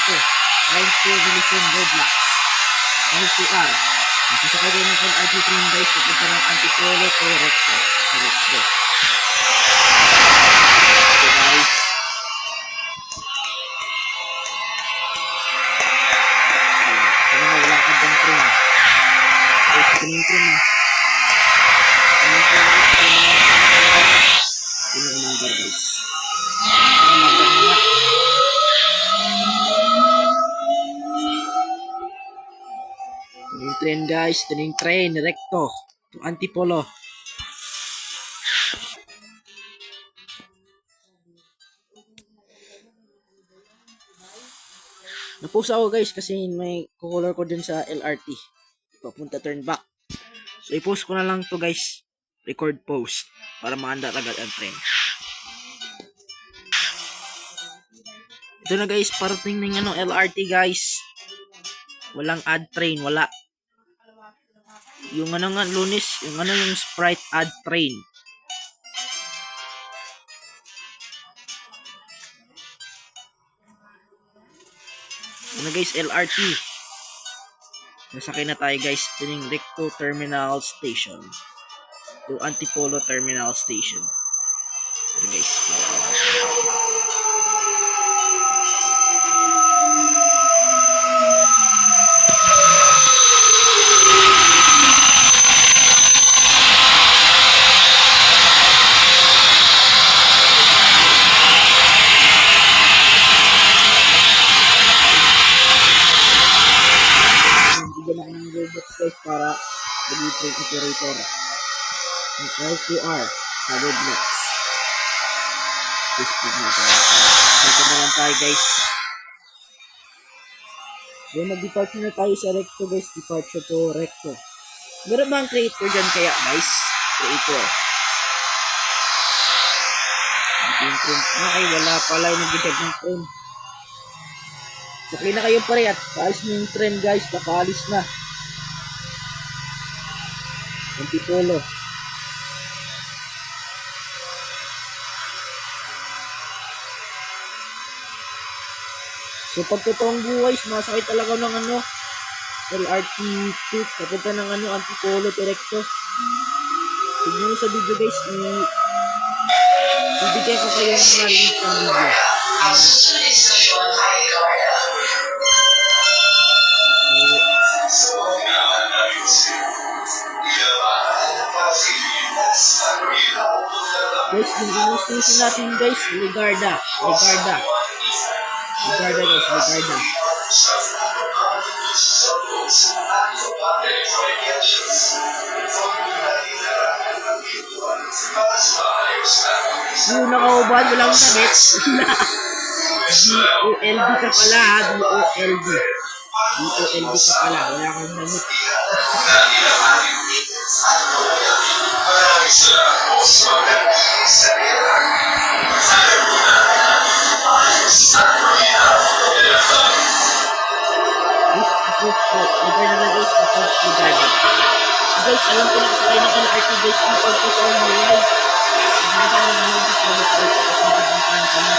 Recto. Line 2 Division Roadblocks. L2R. Sasakay din ng LRT train guys, pupunta ng Antipolo to Recto. So let's go. So guys. Ito na walang agang train. Guys, ito na yung train na. Ito na yung train. Ito na yung umandar guys. Umandar na. Ito na yung train guys. Ito na yung train. Recto. To Antipolo. Napost ako guys kasi may kukulor ko din sa LRT. Papunta turn back. So i-post ko na lang to guys. Record post. Para maanda agad ang train. Ito na guys. Parating ng LRT guys. Walang ad train. Wala. Yung nga Lunes. Yung yung Sprite ad train. Ano guys, LRT. Nasakay na tayo guys. Ito yung Recto Terminal Station. To Antipolo Terminal Station. Ito guys. Guys para mag-train operator ng L2R sa roadblocks. Facebook na tayo. Ito na lang tayo guys. So mag-departure na tayo sa Recto guys. Departure to Recto. Meron ba ang creator dyan kaya guys? Creator. Yung train. Ay wala pala yung nag-detect ng train. Sakay na kayo pare at paalis na yung train guys. Papaalis na. Antipolo. So pag totoong buhay, sumasakay talaga ng LRT2 papunta ng Antipolo Recto. Tignan nyo sa video guys, ibigay ko kayo ng link ng video. Guys, yung station natin guys, Ligarda guys, Ligarda. Yung nakauban, walang damit. DOLD ka pala ha, DOLD ka pala, wala kang damit. Guys, alam ko na kasakay ng LRT guys kung pagkakawin mo live. Hindi ka lang naman dito na ito kasi nagpuntahan kami.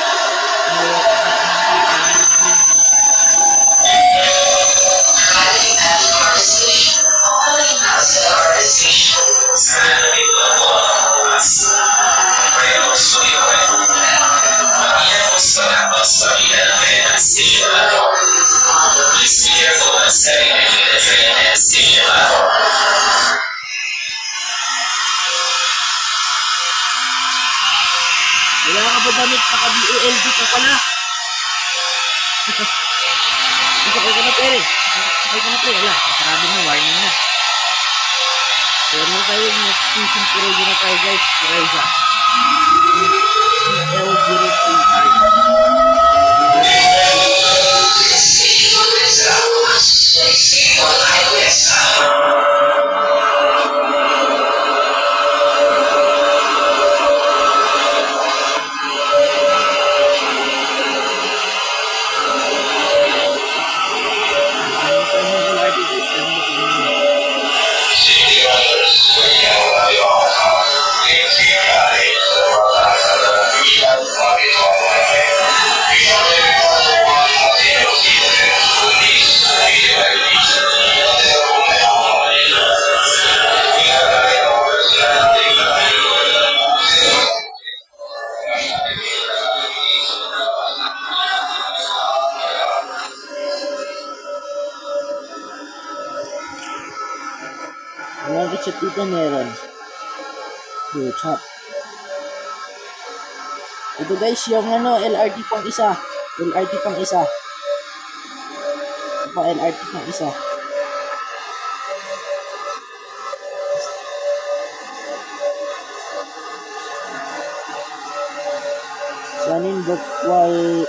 Wala ka ba damit, naka-DOLD ka pala? Sakay ka na pere. Wala, sarado na, warning na. So ano tayo, next station, Pureza na tayo guys, Pureza. L03I. ketchup dito meron. Ketchup. Ito guys, yung LRT pang isa. LRT pang isa. Ito pa, LRT pang isa. Sanin virtual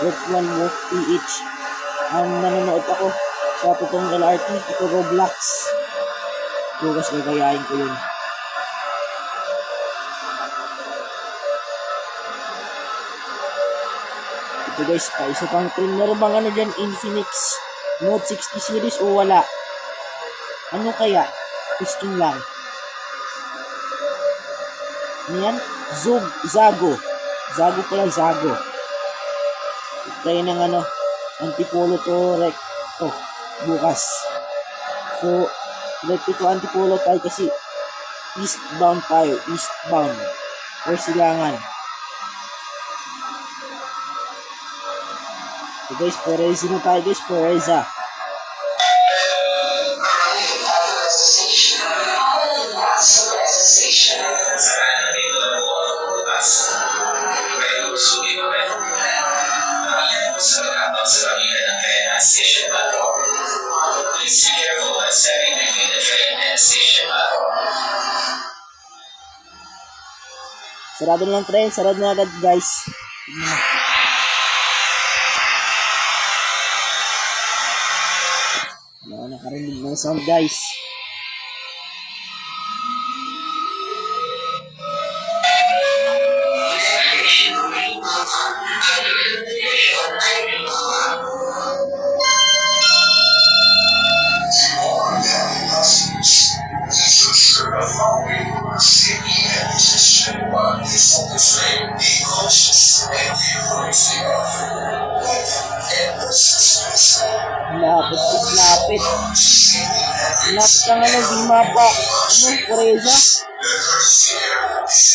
work PH. Ang nanonood ako sa totoong LRT, ito Roblox. Bukas gagayain ko yun. Ito guys, pa isa pang trend. Meron bang dyan, Infinix Note 60 series o wala? Ano kaya? Question lang. Ano yan? Zago. Zago pala, Zago. Tayo ng Antipolo to recto bukas. So, recto to Antipolo tayo kasi eastbound tayo. Eastbound. Or Silangan. So guys, Pereza na tayo guys. Pereza. Sarado na lang train. Sarado na agad guys. Nakarinig ng sound guys. Lapit. Lapit ang di mapa. Pereza.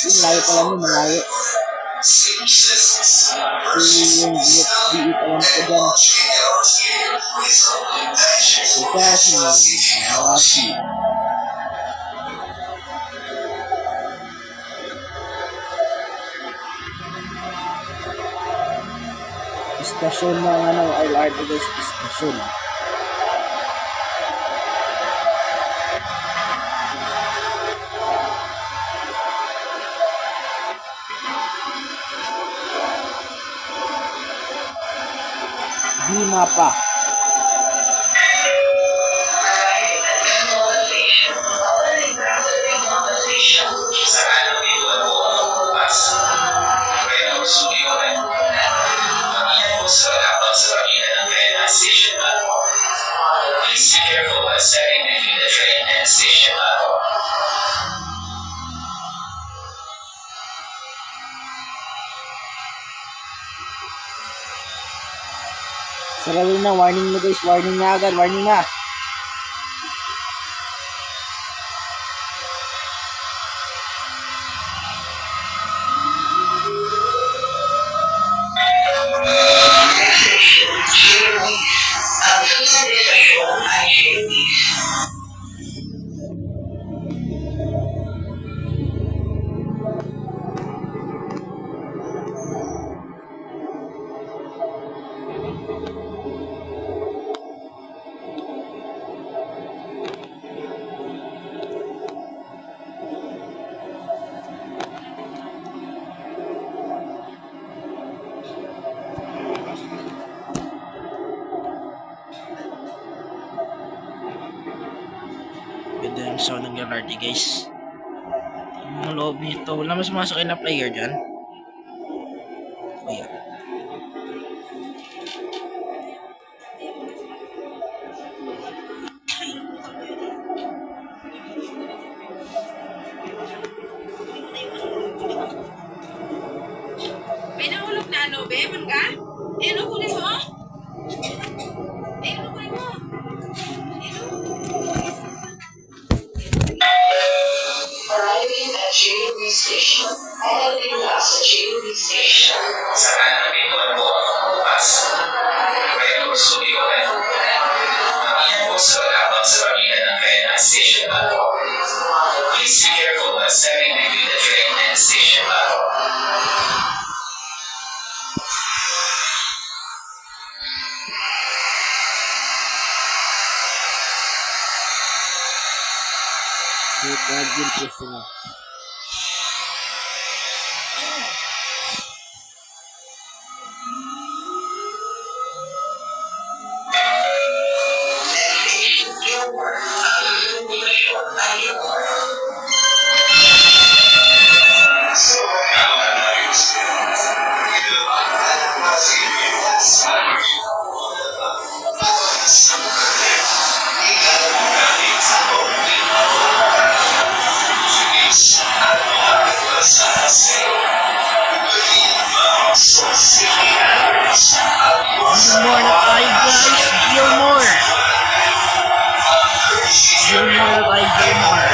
Yung layo pala mo, malayo. Yung DXDE pa lang po dyan. Kasi, istasyon ng LRT guys, istasyon. Di mapa. Sarado na, warning na guys, warning na agad, warning na. Ganda yung sound ng LRT guys. Yung loob nito, wala mas masakay na player dyan. O yan. May nahulog na be? Mangga? Ano kunin mo? Ano kunin mo? Arriving at Jubilee Station, heading last Yung pwesto na. Gilmore na tayo guys! Gilmore! Gilmore by Gilmore.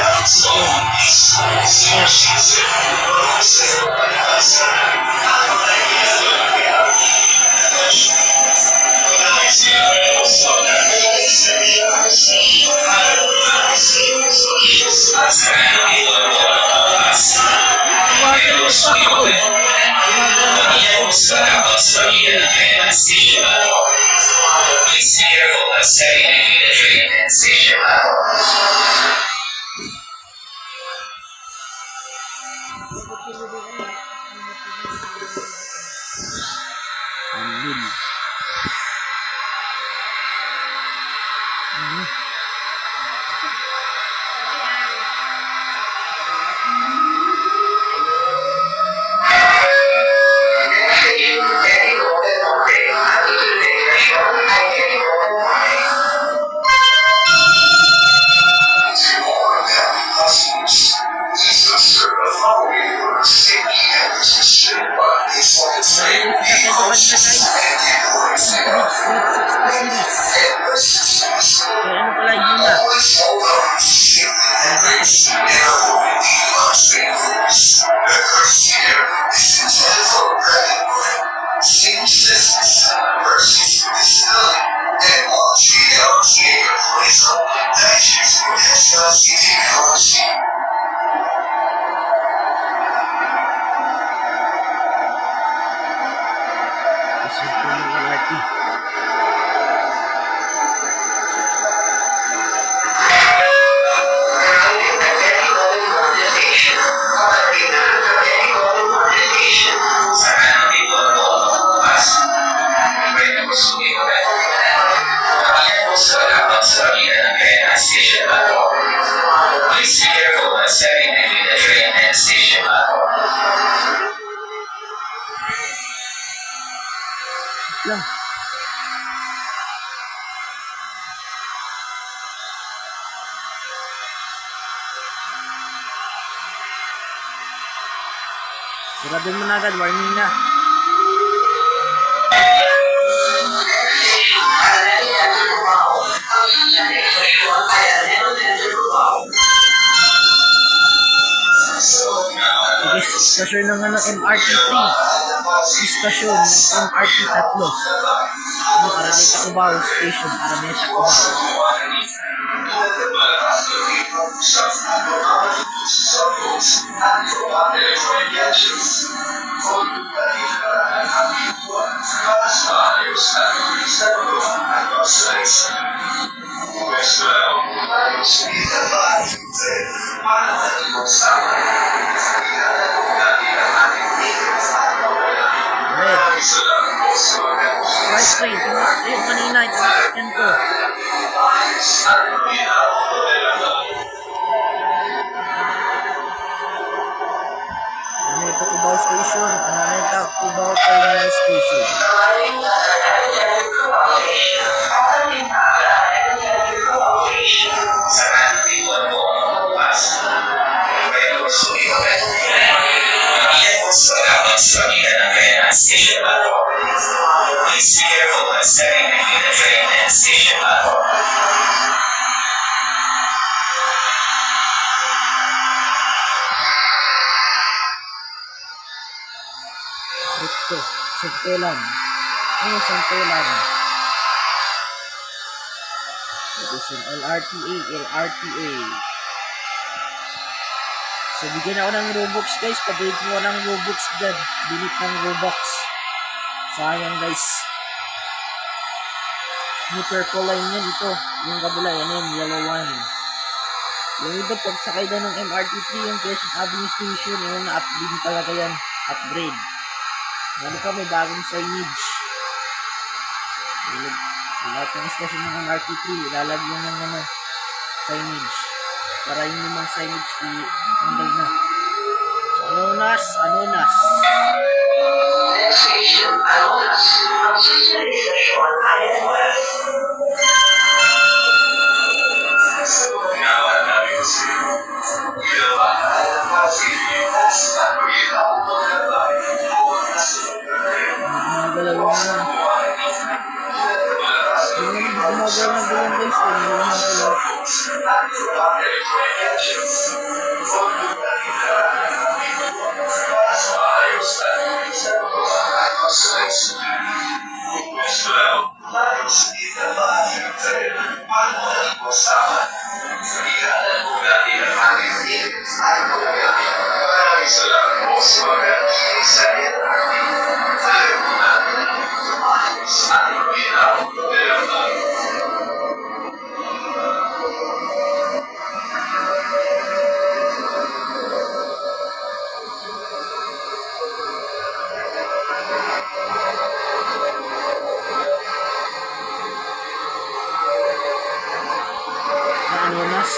Amin. Kaya ano pala yun na? Kasi ito yung LRT. Lang. Saradin mo na agad, warning na. Istasyon ng MRT 3. Istasyon ng MRT 3. Araneta Cubao Station, Araneta Cubao. Right train, yung kanina, ito yung ko. Araneta Cubao Station, Araneta Cubao Terminal Station. Ito, Santolan. Ano Santolan? Ito yung LRTA, LRTA. So, bigyan ako ng Robux guys. Pabili ko ng Robux dyan. Bilit ng Robux. Sayang guys. May purple line yan ito. Yung kabila, yan yung yellow line. Yung iba, pagsakay daw ng MRT3, yung Quezon Avenue Station, yung na-upgrade talaga yan. Upgrade. Ano pa, may bagong signage. So, lahat ng station ng MRT3, ilalagyan ng signage. Para yung limang signage, i-tanggal na. So, Anonas. Next station, Anonas. Consistent station, INWF. Gumagalaw na. Yung gumagalaw na doon guys.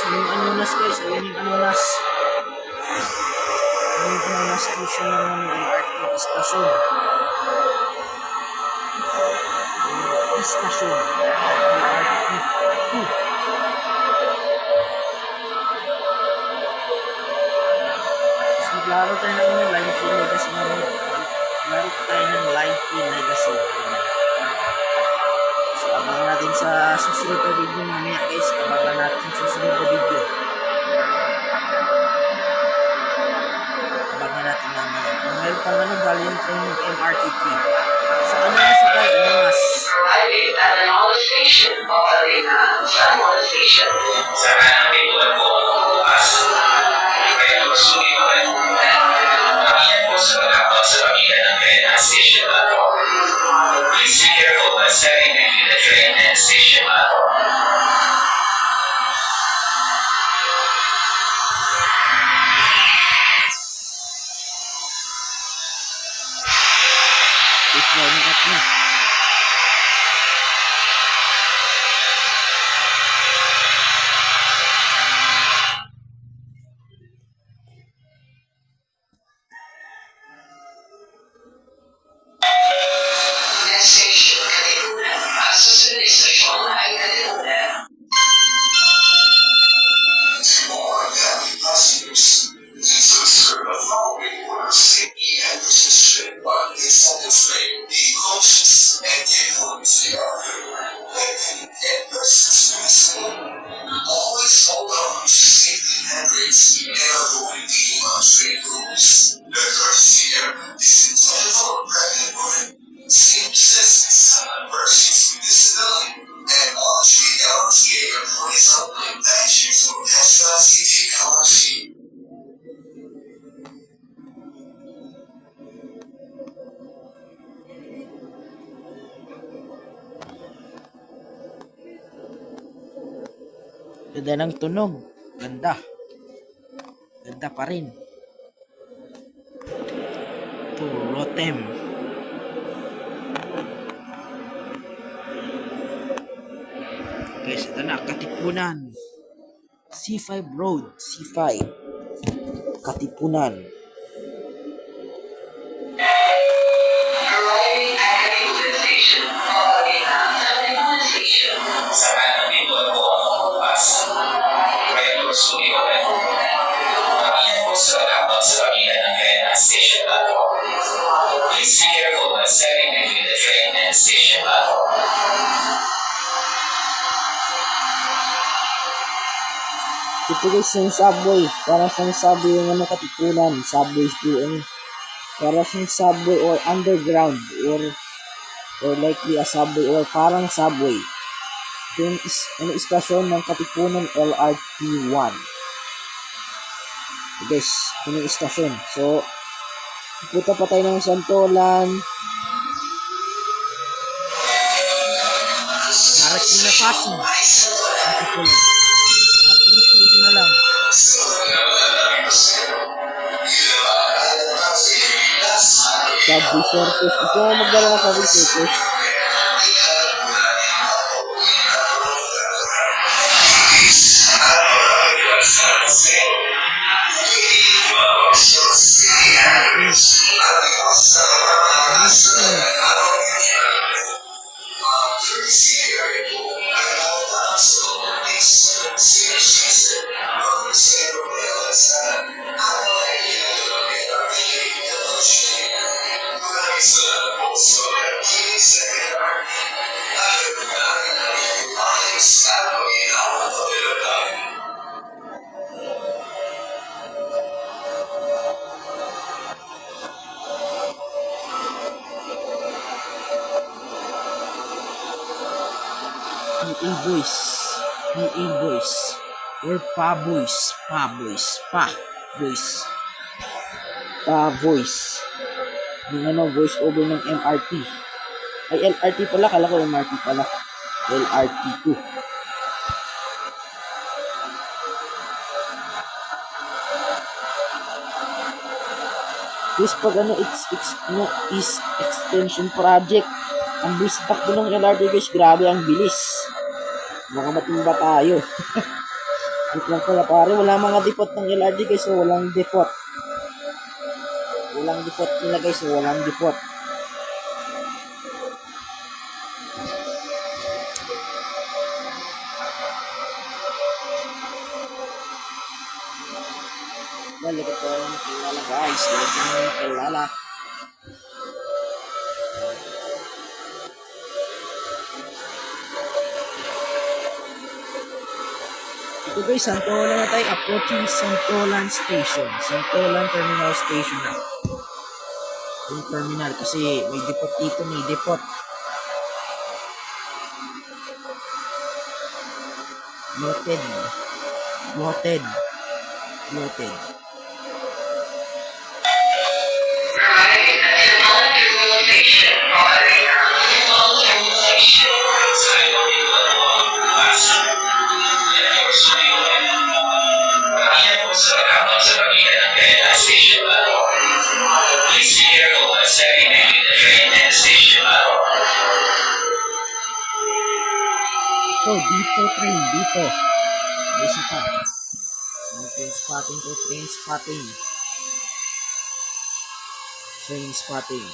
Yung Anonas guys, ayun yung Anonas. Ayun yung Anonas station ng MRT station. Station. MRT 2. Tapos maglaro tayo ng Line 3 Legacy naman. Maglaro tayo ng Line 3 Legacy. So, abangan natin sa susunod na video mamaya guys. Abangan natin sa susunod na video. Abangan natin mamaya. Kung meron pang galing yung train ng MRT3. So, ano na sa tayo? Anonas. Arriving at Anonas Station, Papalina, San Juan Station. Sa kanang pintuan po ang bukas. Kaya magsulit ko at pamilya po sa pagkakot sa pamilya ng train and station platform. Please be careful when stepping between the train and station platform. Is warming up na. Next station, Kalimutan. Ang susunod na station ay Kalimutan. More family passengers. This is the following order safety and position on the sentence lane. Be cautious and take homes together. Women and persons missing. Always hold on to safety handrails and avoid being on train rules. The courtesy airment is intended for pregnant women, senior citizens, persons with disability, and all three LTA employees only. Actions for casualty technology. Ganda ng tunog. Ganda. Ganda pa rin. To Rotem. Guys, ito na. Katipunan. C5 Road. C5. Katipunan. Arriving at Kalimutan Station, Papalina, San Juan Station. Sa kanang pintuan po ang bukas. Kaya magsulit ko at pamilya po sa pagkakot sa pamilya ng train and station platform. Please be careful when stepping between the train and station platform. Ito guys yung subway. Para siyang subway yung Katipunan. Subway po. Para siyang subway or underground or likely a subway or parang subway. Ito yung istasyon ng Katipunan LRT 1. Okay, guys, ito yung istasyon. So, pupunta pa tayo ng Santolan. Marikina Pasig. Antipolo. Ito na lang. Subway Circus. Gusto mo magdala ka Subway Circus? PA Boys. PA Boys. Or Pa Boys. Pa Boys. Pa Boys. Pa Voice. Yung ano, voice over ng MRT. Ay, LRT pala. Kala ko MRT pala. LRT2. Guys, pag ano, is extension project. Ang bilis takbo ng LRT guys, grabe ang bilis. Baka matimba tayo. Wait lang pala pare, wala mga depot ng LRT guys, so walang depot. Walang depot nila guys, so walang depot. Balik ito ng kilala guys, balik ito ng kilala. Ito guys, Santolan na tayo. Approaching Santolan Station. Santolan Terminal Station na. Yung terminal kasi may depot dito, may depot. Noted. Noted. Noted. Please be careful when stepping between the train and the station level. Dito train, dito. May isa pa. Train spotting to, train spotting. Train spotting.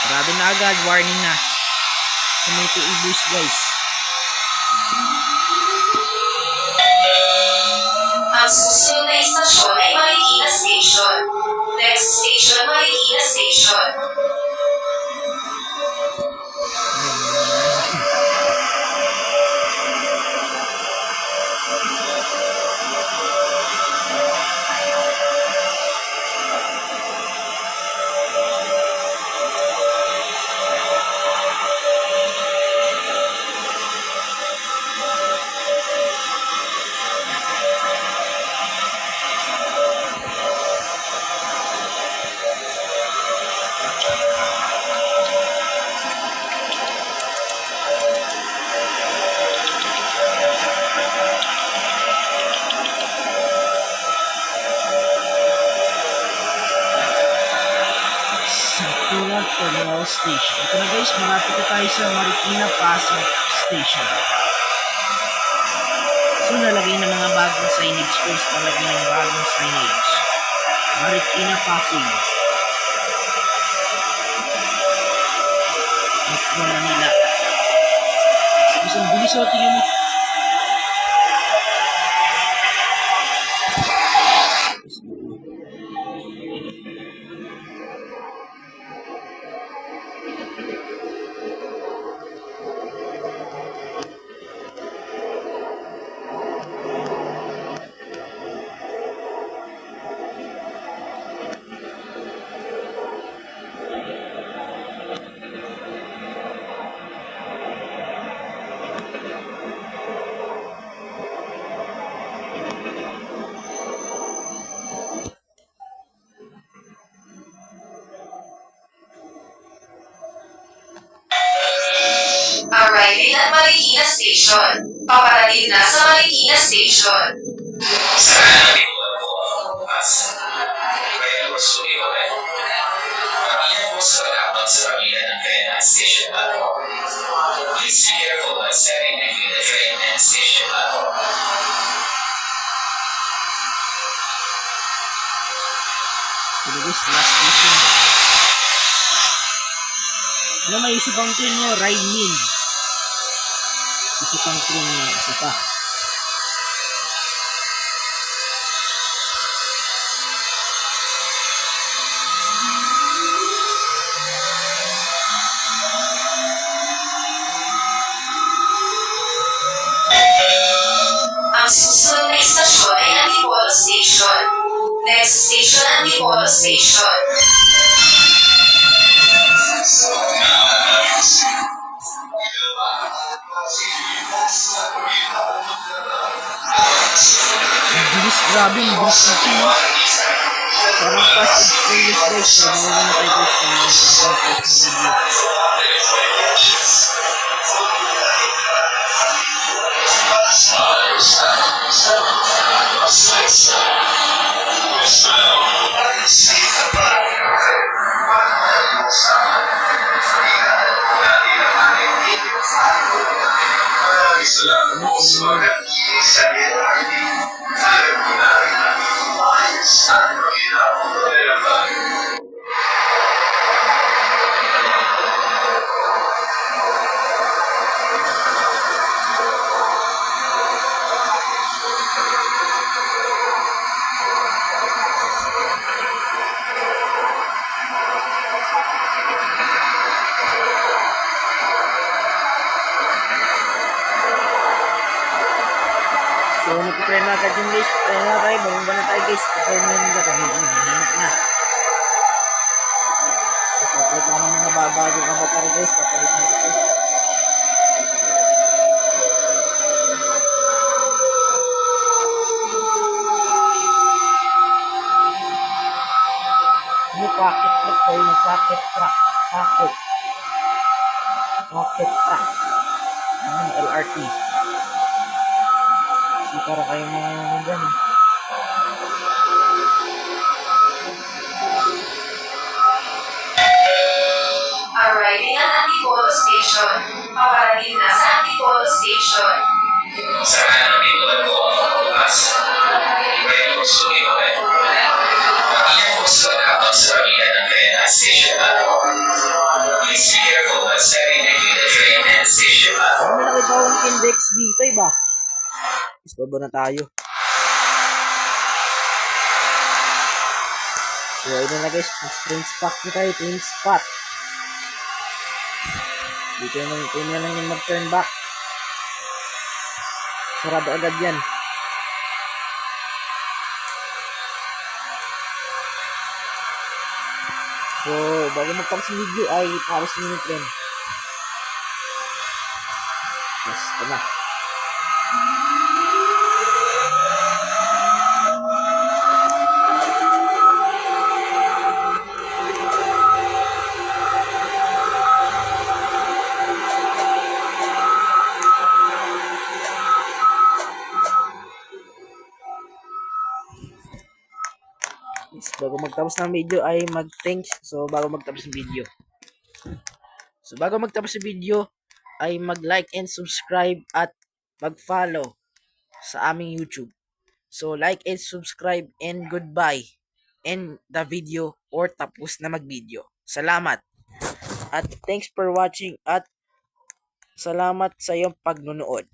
Sarado na agad, warning na. Kumiti i-boost guys. Ang susunod na istasyon ay Marikina Station. Next station, Marikina Station. Santolan Terminal Station. Ito na guys, malapit na tayo sa Marikina Pasig Station. So nalagay na mga bagong signage guys, nalagay ng bagong signage. Marikina Pasig. Metro Manila. Isang bilis o, tingin mo. Arriving at Marikina Station. Paparating na sa Marikina Station. Sa nabituan po ang bukas. Kaya po sumiwalay. Pamilya po sa malapit sa pamilya ng train at station platform. Please be careful when stepping between the train and station platform. Ito guys, last station. Ano may isa pang train mo? Ride Min. Isa pang train mo. Isa pa. Ang susunod na istasyon ay Antipolo Station. Next station, Antipolo Station. Bilis, grabe. Bilis natin, no? Parang fast and furious guys. Nagawa na tayo guys sa video. So, nagpipray na agad yung guys. Pray na tayo. Bumaba na tayo guys. Pray na yung agad. Hina na. So, papalit ako ng mga babagong avatar guys. Papalit na ito. Yung pocket truck ko. Yung pocket truck. Pocket truck. Yung LRT. So, para kayo mga dyan eh. Arriving at Antipolo Station. Paparating na sa Antipolo Station. Sa nabituan po ang bukas. Kaya po sumiwalay. Pamilya po sa malapit sa pamilya ng train at station platform. Please be careful when stepping between the train and station platform. Ano may nakita akong Index B5 ba? Is baba na tayo. So, ayun na guys. Train spot na tayo. Train spot. Dito na lang yung mag-turn back. Sarado agad yan. So, bago magtapos yung video ay paros nyo yung train. Yes, ito na. Yes, bago magtapos ng video ay mag-thanks. So, bago magtapos ng video. Ay mag-like and subscribe at mag-follow sa aming YouTube. So, like and subscribe and goodbye. End the video or tapos na mag-video. Salamat. At thanks for watching at salamat sa iyong pagnunood.